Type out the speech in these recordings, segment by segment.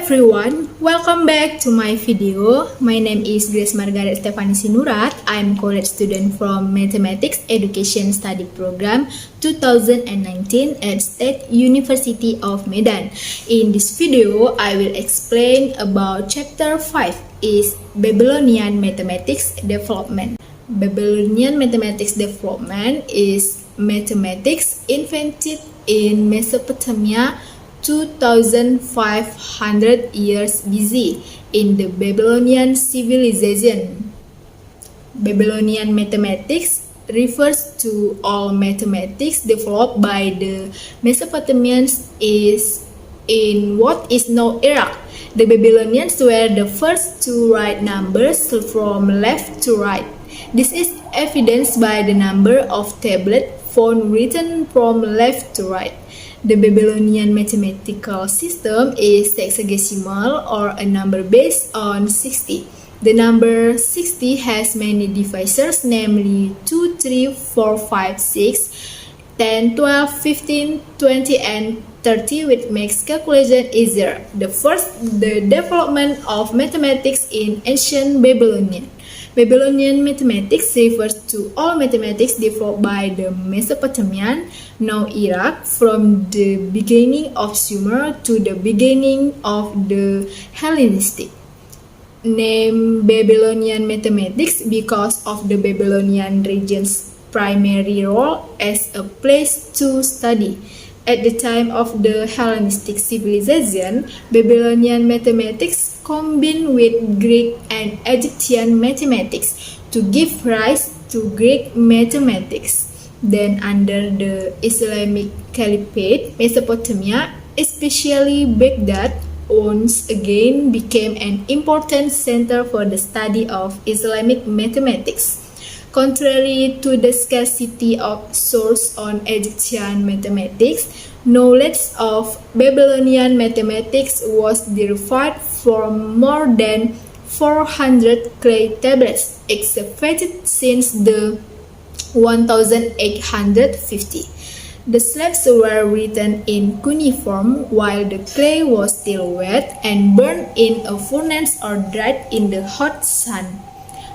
everyone, welcome back to my video. My name is Grace Margaret Stefani Sinurat. I'm college student from Mathematics Education Study Program 2019 at State University of Medan. In this video, I will explain about Chapter 5 is Babylonian Mathematics Development. Babylonian Mathematics Development is mathematics invented in Mesopotamia 2,500 years BC in the Babylonian civilization. Babylonian mathematics refers to all mathematics developed by the Mesopotamians in what is now Iraq. The Babylonians were the first to write numbers from left to right. This is evidenced by the number of tablets found written from left to right. The Babylonian mathematical system is sexagesimal, or a number based on 60. The number 60 has many divisors, namely 2, 3, 4, 5, 6, 10, 12, 15, 20, and 30, which makes calculation easier. The development of mathematics in ancient Babylonian. Babylonian mathematics refers to all mathematics developed by the Mesopotamian, now Iraq, from the beginning of Sumer to the beginning of the Hellenistic. Named Babylonian mathematics because of the Babylonian region's primary role as a place to study. At the time of the Hellenistic civilization, Babylonian mathematics combined with Greek and Egyptian mathematics to give rise to Greek mathematics. Then under the Islamic Caliphate, Mesopotamia, especially Baghdad, once again became an important center for the study of Islamic mathematics. Contrary to the scarcity of sources on Egyptian mathematics, knowledge of Babylonian mathematics was derived from more than 400 clay tablets excavated since the 1850. The slides were written in cuneiform while the clay was still wet and burned in a furnace or dried in the hot sun.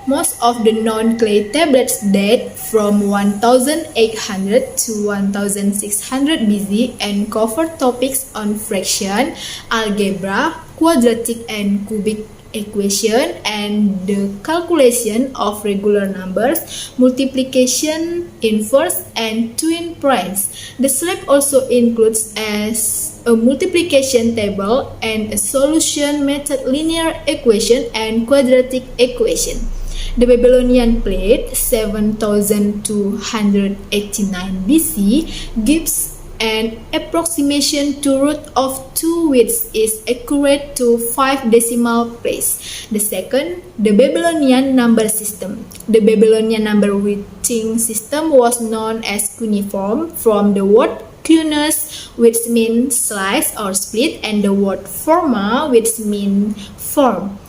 Most of the non-clay tablets date from 1800 to 1600 BC and cover topics on fraction, algebra, quadratic and cubic equation, and the calculation of regular numbers, multiplication, inverse, and twin primes. The slide also includes as a multiplication table and a solution method, linear equation, and quadratic equation. The Babylonian plate 7289 BC gives an approximation to root of 2 which is accurate to 5 decimal place. The second, the Babylonian number system. The Babylonian number writing system was known as cuneiform from the word cunus, which means slice or split, and the word forma, which means form.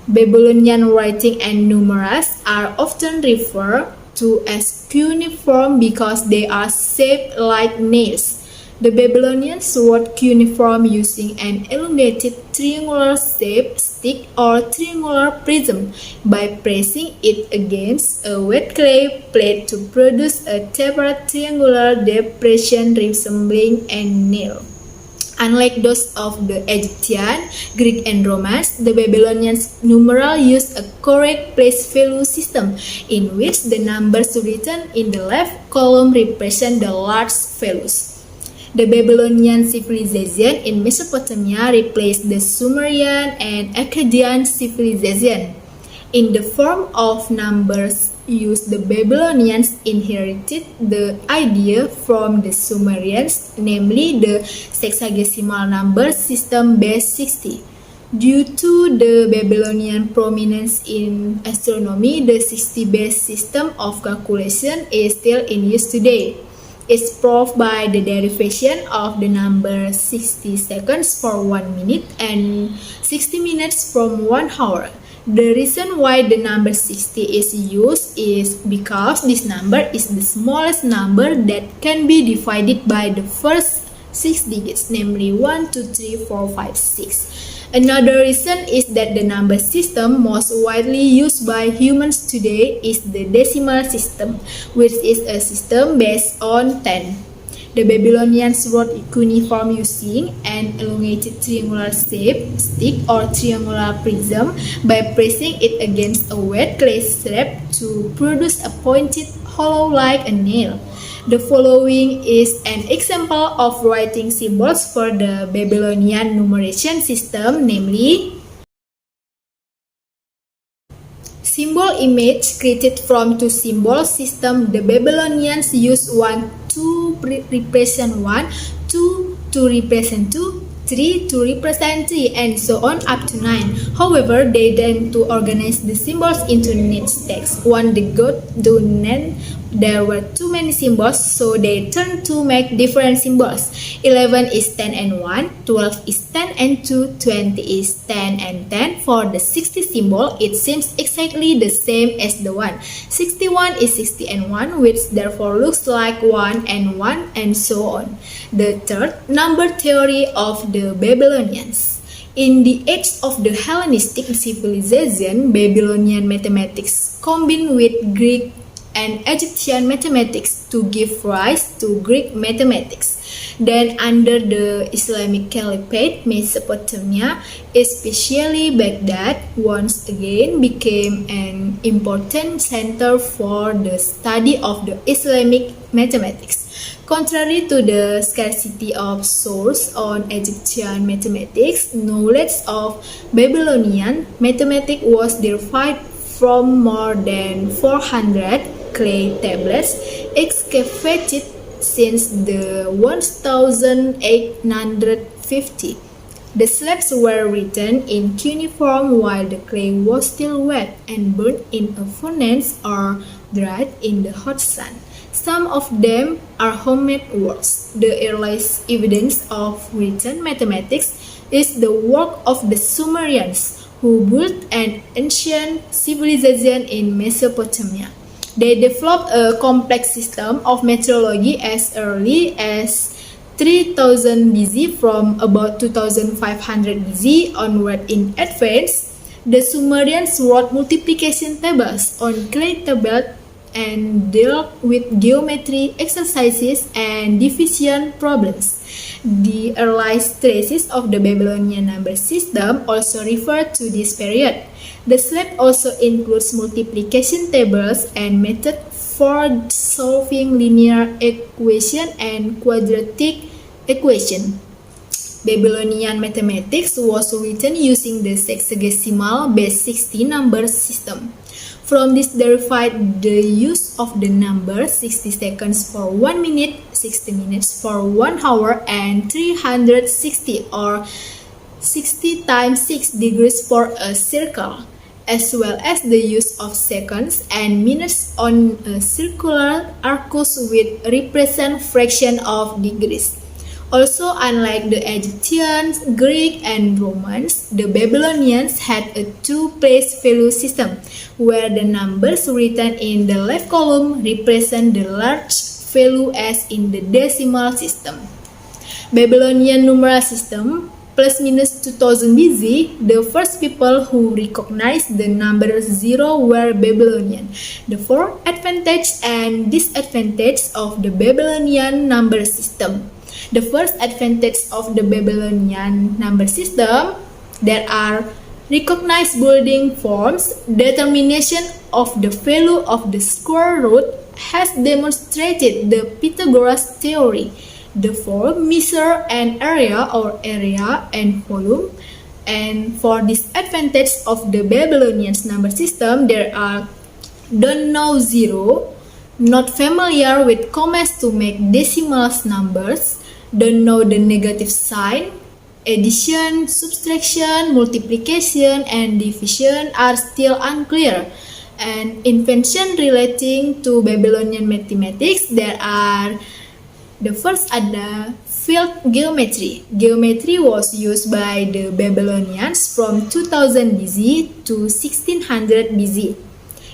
Babylonian writing and numerals are often referred to as cuneiform because they are shaped like nails. The Babylonians wrote cuneiform using an elongated triangular shaped stick or triangular prism by pressing it against a wet clay plate to produce a tapered triangular depression resembling a nail. Unlike those of the Egyptian, Greek, and Romans, the Babylonian numeral used a correct place value system in which the numbers written in the left column represent the large values. The Babylonian civilization in Mesopotamia replaced the Sumerian and Akkadian civilization. In the form of numbers used, the Babylonians inherited the idea from the Sumerians, namely the sexagesimal number system base 60. Due to the Babylonian prominence in astronomy, the 60 base system of calculation is still in use today. It's proved by the derivation of the number 60 seconds for 1 minute and 60 minutes from 1 hour. The reason why the number 60 is used is because this number is the smallest number that can be divided by the first 6 digits, namely 1, 2, 3, 4, 5, 6. Another reason is that the number system most widely used by humans today is the decimal system, which is a system based on 10. The Babylonians wrote cuneiform using an elongated triangular shape stick or triangular prism by pressing it against a wet clay slab to produce a pointed hollow like a nail. The following is an example of writing symbols for the Babylonian numeration system, namely symbol image created from two symbol system. The Babylonians used 1 to represent 1, 2 to represent 2, 3 to represent 3, and so on up to 9. However, they tend to organize the symbols into neat stacks. When they got to 9, there were too many symbols, so they turned to make different symbols. 11 is 10 and 1, 12 is 10 and 2, 20 is 10 and 10. For the 60 symbol, it seems exactly the same as the 1. 61 is 60 and 1, which therefore looks like 1 and 1, and so on. The third, number theory of the Babylonians. In the age of the Hellenistic civilization, Babylonian mathematics combined with Greek and Egyptian mathematics to give rise to Greek mathematics. Then under the Islamic Caliphate, Mesopotamia, especially Baghdad, once again became an important center for the study of the Islamic mathematics. Contrary to the scarcity of source on Egyptian mathematics, knowledge of Babylonian mathematics was derived from more than 400 clay tablets excavated since the 1850. The slabs were written in cuneiform while the clay was still wet and burned in a furnace or dried in the hot sun. Some of them are homemade works. The earliest evidence of written mathematics is the work of the Sumerians, who built an ancient civilization in Mesopotamia. They developed a complex system of meteorology as early as 3000 BC. From about 2500 BC onward in advance, the Sumerians wrote multiplication tables on clay tablets and dealt with geometry exercises and division problems. The earliest traces of the Babylonian number system also refer to this period. The slab also includes multiplication tables and methods for solving linear equation and quadratic equation. Babylonian mathematics was written using the sexagesimal base 60 number system. From this derived the use of the number 60 seconds for 1 minute, 60 minutes for 1 hour, and 360 or 60 times 6 degrees for a circle, as well as the use of seconds and minutes on a circular arcus which represent fraction of degrees. Also, unlike the Egyptians, Greek, and Romans, the Babylonians had a two-place value system, where the numbers written in the left column represent the large value as in the decimal system. Babylonian numeral system, plus minus 2000 BC, the first people who recognized the number 0 were Babylonian. The four advantages and disadvantages of the Babylonian number system. The first advantage of the Babylonian number system, there are recognized building forms. Determination of the value of the square root has demonstrated the Pythagoras theory. The form measure an area or area and volume. And for disadvantage of the Babylonian number system, there are don't know zero, not familiar with commas to make decimal numbers, don't know the negative sign, addition, subtraction, multiplication, and division are still unclear. And invention relating to Babylonian mathematics, there are the first ada field geometry. Geometry was used by the Babylonians from 2000 BC to 1600 BC.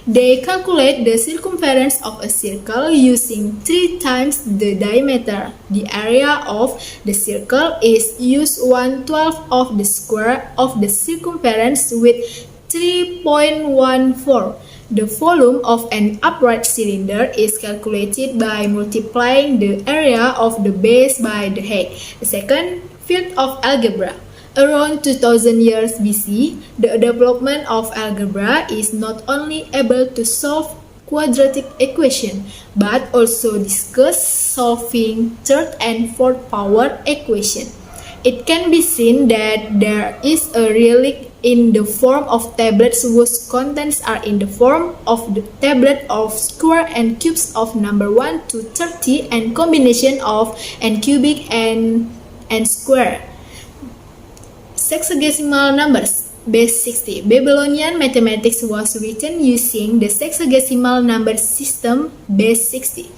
They calculate the circumference of a circle using 3 times the diameter. The area of the circle is use 1/12 of the square of the circumference with 3.14. The volume of an upright cylinder is calculated by multiplying the area of the base by the height. The second, field of algebra. Around 2000 years BC, the development of algebra is not only able to solve quadratic equation, but also discuss solving third and fourth power equation. It can be seen that there is a relic in the form of tablets whose contents are in the form of the tablet of square and cubes of number 1 to 30 and combination of and cubic and square. Sexagesimal numbers. Base 60. Babylonian mathematics was written using the sexagesimal number system base 60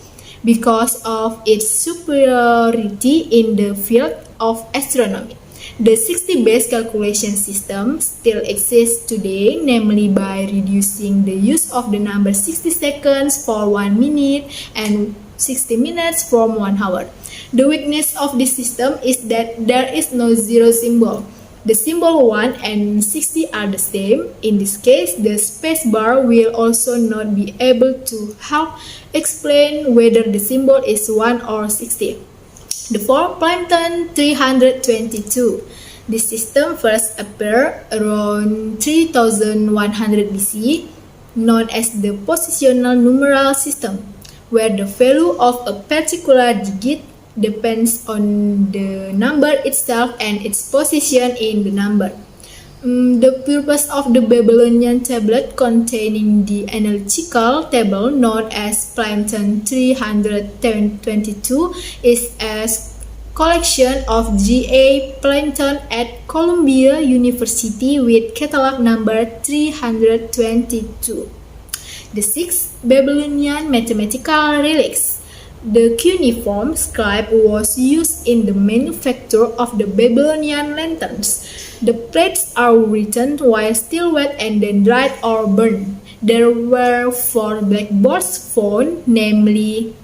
because of its superiority in the field of astronomy. The 60-base calculation system still exists today, namely by reducing the use of the number 60 seconds for 1 minute and 60 minutes from 1 hour. The weakness of this system is that there is no zero symbol. The symbol 1 and 60 are the same. In this case, the spacebar will also not be able to help explain whether the symbol is 1 or 60. The 4. Plimpton 322. This system first appeared around 3100 BC, known as the positional numeral system, where the value of a particular digit depends on the number itself and its position in the number. The purpose of the Babylonian tablet containing the analytical table known as Plimpton 322 is a collection of G.A. Plimpton at Columbia University with catalog number 322. The 6. Babylonian mathematical relics. The cuneiform scribe was used in the manufacture of the Babylonian lanterns. The plates are written while still wet and then dried or burned. There were 4 blackboards found, namely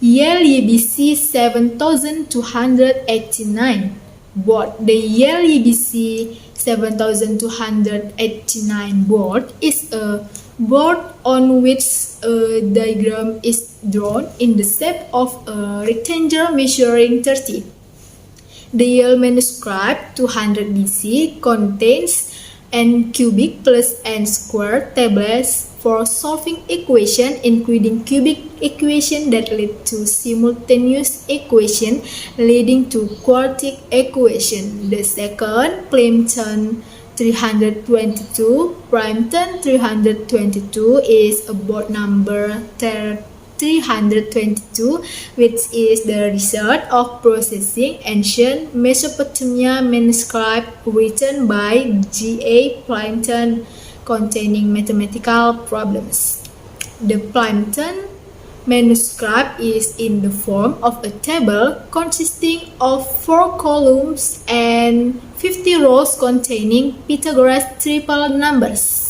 YLBC 7289 board. The YLBC 7289 board is a board on which a diagram is drawn in the shape of a rectangle measuring 30. The Yale manuscript 200 BC contains n cubic plus n squared tables for solving equation, including cubic equation that lead to simultaneous equation leading to quartic equation. The second, Plimpton 322. Plimpton 322 is a board number 322, which is the result of processing ancient Mesopotamia manuscript written by G.A. Plimpton containing mathematical problems. The Plimpton manuscript is in the form of a table consisting of 4 columns and 50 rows containing Pythagoras triple numbers.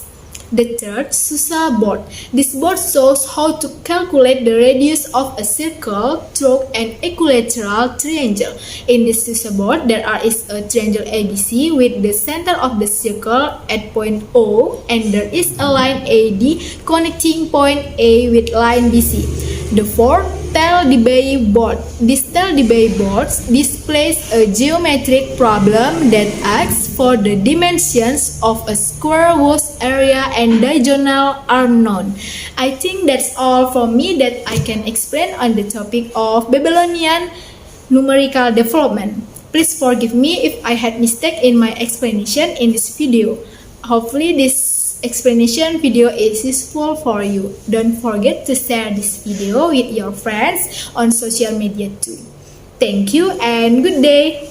The third, Susa board. This board shows how to calculate the radius of a circle through an equilateral triangle. In this Susa board, there is a triangle ABC with the center of the circle at point O, and there is a line AD connecting point A with line BC. The fourth, Tel-Debye board. This Tel-Debye board displays a geometric problem that asks for the dimensions of a square whose area and diagonal are known. I think that's all from me that I can explain on the topic of Babylonian numerical development. Please forgive me if I had mistake in my explanation in this video. Hopefully this explanation video is useful for you. Don't forget to share this video with your friends on social media too. Thank you and good day.